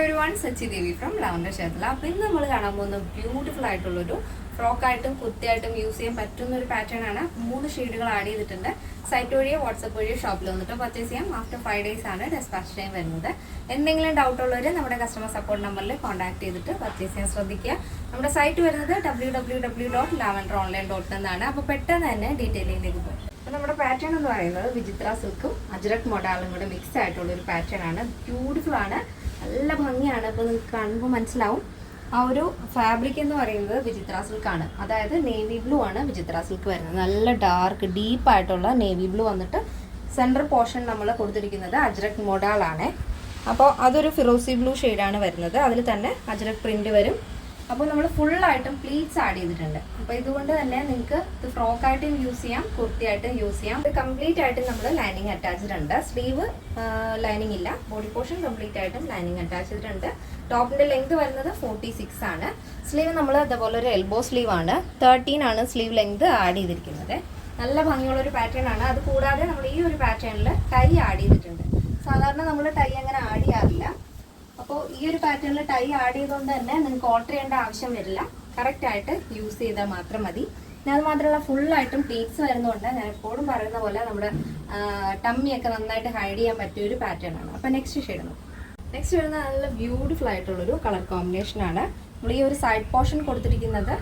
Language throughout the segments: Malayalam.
everyone, Sachi Devi from Lavender Shetla. അപ്പോൾ ഇന്ന് നമ്മൾ കാണാൻ പോകുന്ന ബ്യൂട്ടിഫുൾ ആയിട്ടുള്ളൊരു ഫ്രോക്കായിട്ടും കുർത്തിയായിട്ടും യൂസ് ചെയ്യാൻ പറ്റുന്ന ഒരു പാറ്റേൺ ആണ്. 3 ഷെയ്ഡുകൾ ആഡ് ചെയ്തിട്ടുണ്ട്. സൈറ്റ് വഴിയോ വാട്സപ്പ് വഴിയോ ഷോപ്പിൽ വന്നിട്ട് പർച്ചേസ് ചെയ്യാം. ആഫ്റ്റർ 5 days ആണ് ഡെസ്പാച്ച് ടൈം വരുന്നത്. എന്തെങ്കിലും ഡൗട്ട് ഉള്ളവർ നമ്മുടെ കസ്റ്റമർ സപ്പോർട്ട് നമ്പറിൽ കോൺടാക്ട് ചെയ്തിട്ട് പർച്ചേസ് ചെയ്യാൻ ശ്രദ്ധിക്കുക. നമ്മുടെ സൈറ്റ് വരുന്നത് www.lavenderonline.in എന്നാണ്. അപ്പോൾ പെട്ടെന്ന് തന്നെ ഡീറ്റെയിലിംഗിലേക്ക് പോകും. അപ്പോൾ നമ്മുടെ പാറ്റേൺ എന്ന് പറയുന്നത് വിചിത്ര സിൽക്കും അജ്രക് മൊഡാലും കൂടെ മിക്സ് ആയിട്ടുള്ള ഒരു പാറ്റേൺ ആണ്. ബ്യൂട്ടിഫുൾ ആണ്, നല്ല ഭംഗിയാണ്. അപ്പോൾ നിങ്ങൾക്ക് കാണുമ്പോൾ മനസ്സിലാവും. ആ ഒരു ഫാബ്രിക് എന്ന് പറയുന്നത് വിചിത്ര സിൽക്കാണ്. അതായത് നേവി ബ്ലൂ ആണ് വിചിത്ര സിൽക്ക് വരുന്നത്. നല്ല ഡാർക്ക് ഡീപ്പായിട്ടുള്ള നേവി ബ്ലൂ വന്നിട്ട് സെൻട്രൽ പോർഷൻ നമ്മൾ കൊടുത്തിരിക്കുന്നത് അജ്രക് മൊഡാലാണ്. അപ്പോൾ അതൊരു ഫിറോസി ബ്ലൂ ഷെയ്ഡാണ് വരുന്നത്. അതിൽ തന്നെ അജ്രക് പ്രിൻറ്റ് വരും. അപ്പോൾ നമ്മൾ ഫുള്ളായിട്ടും പ്ലീറ്റ്സ് ആഡ് ചെയ്തിട്ടുണ്ട്. അപ്പോൾ ഇതുകൊണ്ട് തന്നെ നിങ്ങൾക്ക് ഇത് ഫ്രോക്കായിട്ടും യൂസ് ചെയ്യാം, കുർത്തിയായിട്ടും യൂസ് ചെയ്യാം. ഇത് കംപ്ലീറ്റ് ആയിട്ട് നമ്മൾ ലൈനിങ് അറ്റാച്ച്ഡ് ഉണ്ട്. സ്ലീവ് ലൈനിങ് ഇല്ല, ബോഡി പോർഷൻ കംപ്ലീറ്റ് ആയിട്ടും ലൈനിങ് അറ്റാച്ച്ഡ് ഉണ്ട്. ടോപ്പിൻ്റെ ലെങ്ത് വരുന്നത് 46 ആണ്. സ്ലീവ് നമ്മൾ അതുപോലെ ഒരു എൽബോ സ്ലീവ് ആണ്. 13 ആണ് സ്ലീവ് ലെങ്ത് ആഡ് ചെയ്തിരിക്കുന്നത്. നല്ല ഭംഗിയുള്ളൊരു പാറ്റേൺ ആണ്. അത് കൂടാതെ നമ്മൾ ഈ ഒരു പാറ്റേണിൽ ടൈ ആഡ് ചെയ്തിട്ടുണ്ട്. സാധാരണ നമ്മൾ ടൈ അങ്ങനെ ആഡ് ചെയ്യാറില്ല. അപ്പോൾ ഈ ഒരു പാറ്റേണിൽ ടൈ ആഡ് ചെയ്തുകൊണ്ട് തന്നെ നിങ്ങൾക്ക് ഓൾട്ടർ ചെയ്യേണ്ട ആവശ്യം വരില്ല. കറക്റ്റായിട്ട് യൂസ് ചെയ്താൽ മാത്രം മതി. പിന്നെ അത് മാത്രമല്ല ഫുള്ളായിട്ടും പ്ലീറ്റ്സ് വരുന്നതുകൊണ്ട് ഞാൻ എപ്പോഴും പറയുന്ന പോലെ നമ്മുടെ ടമ്മിയൊക്കെ നന്നായിട്ട് ഹൈഡ് ചെയ്യാൻ പറ്റിയ ഒരു പാറ്റേൺ ആണ്. അപ്പോൾ നെക്സ്റ്റ് ഷെയ്ഡ് നോക്കാം. നെക്സ്റ്റ് വരുന്നത് നല്ല ബ്യൂട്ടിഫുൾ ആയിട്ടുള്ളൊരു കളർ കോമ്പിനേഷനാണ്. നമ്മൾ ഈ ഒരു സൈഡ് പോർഷൻ കൊടുത്തിരിക്കുന്നത്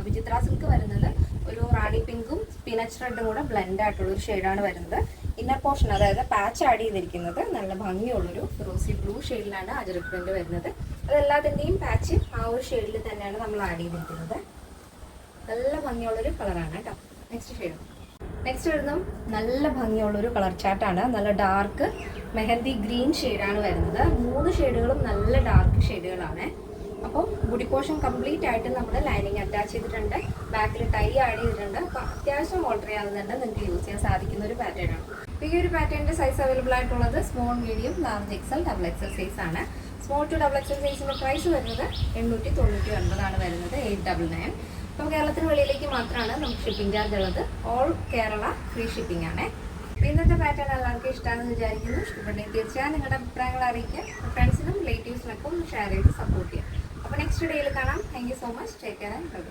വിചിത്ര സിൽക്ക് വരുന്നത് ഒരു റാണി പിങ്കും സ്പിനച്ച് റെഡും കൂടെ ബ്ലെൻഡ് ആയിട്ടുള്ളൊരു ഷെയ്ഡാണ് വരുന്നത്. ഇന്നർ പോർഷൻ അതായത് പാച്ച് ആഡ് ചെയ്തിരിക്കുന്നത് നല്ല ഭംഗിയുള്ളൊരു റോസി ബ്ലൂ ഷെയ്ഡിലാണ് അജ്രക് പ്രിന്റ് വരുന്നത്. അതെല്ലാത്തിൻ്റെയും പാച്ച് ആ ഒരു ഷെയ്ഡിൽ തന്നെയാണ് നമ്മൾ ആഡ് ചെയ്തിരിക്കുന്നത്. നല്ല ഭംഗിയുള്ളൊരു കളറാണ് കേട്ടോ. Next shade. നെക്സ്റ്റ് വരുന്നതും നല്ല ഭംഗിയുള്ളൊരു കളർ ചാർട്ടാണ്. നല്ല ഡാർക്ക് മെഹന്തി ഗ്രീൻ ഷെയ്ഡാണ് വരുന്നത്. 3 ഷെയ്ഡുകളും നല്ല ഡാർക്ക് ഷെയ്ഡുകളാണ്. അപ്പോൾ ബോഡി പോർഷൻ കംപ്ലീറ്റ് ആയിട്ട് നമ്മൾ ലൈനിങ് അറ്റാച്ച് ചെയ്തിട്ടുണ്ട്. ബാക്കിൽ ടൈ ആഡ് ചെയ്തിട്ടുണ്ട്. അപ്പോൾ അത്യാവശ്യം ഓൾട്ടർ ചെയ്യാവുന്നുണ്ട്, നിങ്ങൾക്ക് യൂസ് ചെയ്യാൻ സാധിക്കുന്ന ഒരു പാറ്റേൺ ആണ്. ഈ ഒരു പാറ്റേണിൻ്റെ സൈസ് അവൈലബിൾ ആയിട്ടുള്ളത് small, medium, large XL, double XL size ആണ്. സ്മോൾ ടു ഡബിൾ എക്സൽ സൈസിൻ്റെ പ്രൈസ് വരുന്നത് 899 വരുന്നത് 899. അപ്പോൾ കേരളത്തിന് വെളിയിലേക്ക് മാത്രമാണ് നമുക്ക് ഷിപ്പിംഗ് ചാർജ് ഉള്ളത്. ഓൾ കേരള ഫ്രീ ഷിപ്പിംഗ് ആണ്. ഇന്നത്തെ പാറ്റേൺ എല്ലാവർക്കും ഇഷ്ടമാണെന്ന് വിചാരിക്കുന്നു. ഇഷ്ടപ്പെട്ടെങ്കിൽ തീർച്ചയായും നിങ്ങളുടെ അഭിപ്രായങ്ങൾ അറിയിക്കുക. ഫ്രണ്ട്സിനും റിലേറ്റീവ്സിനൊക്കെ ഒന്ന് ഷെയർ ചെയ്ത് സപ്പോർട്ട് ചെയ്യുക. അപ്പോൾ നെക്സ്റ്റ് ഡേയിൽ കാണാം. Thank you so much. Take care and by.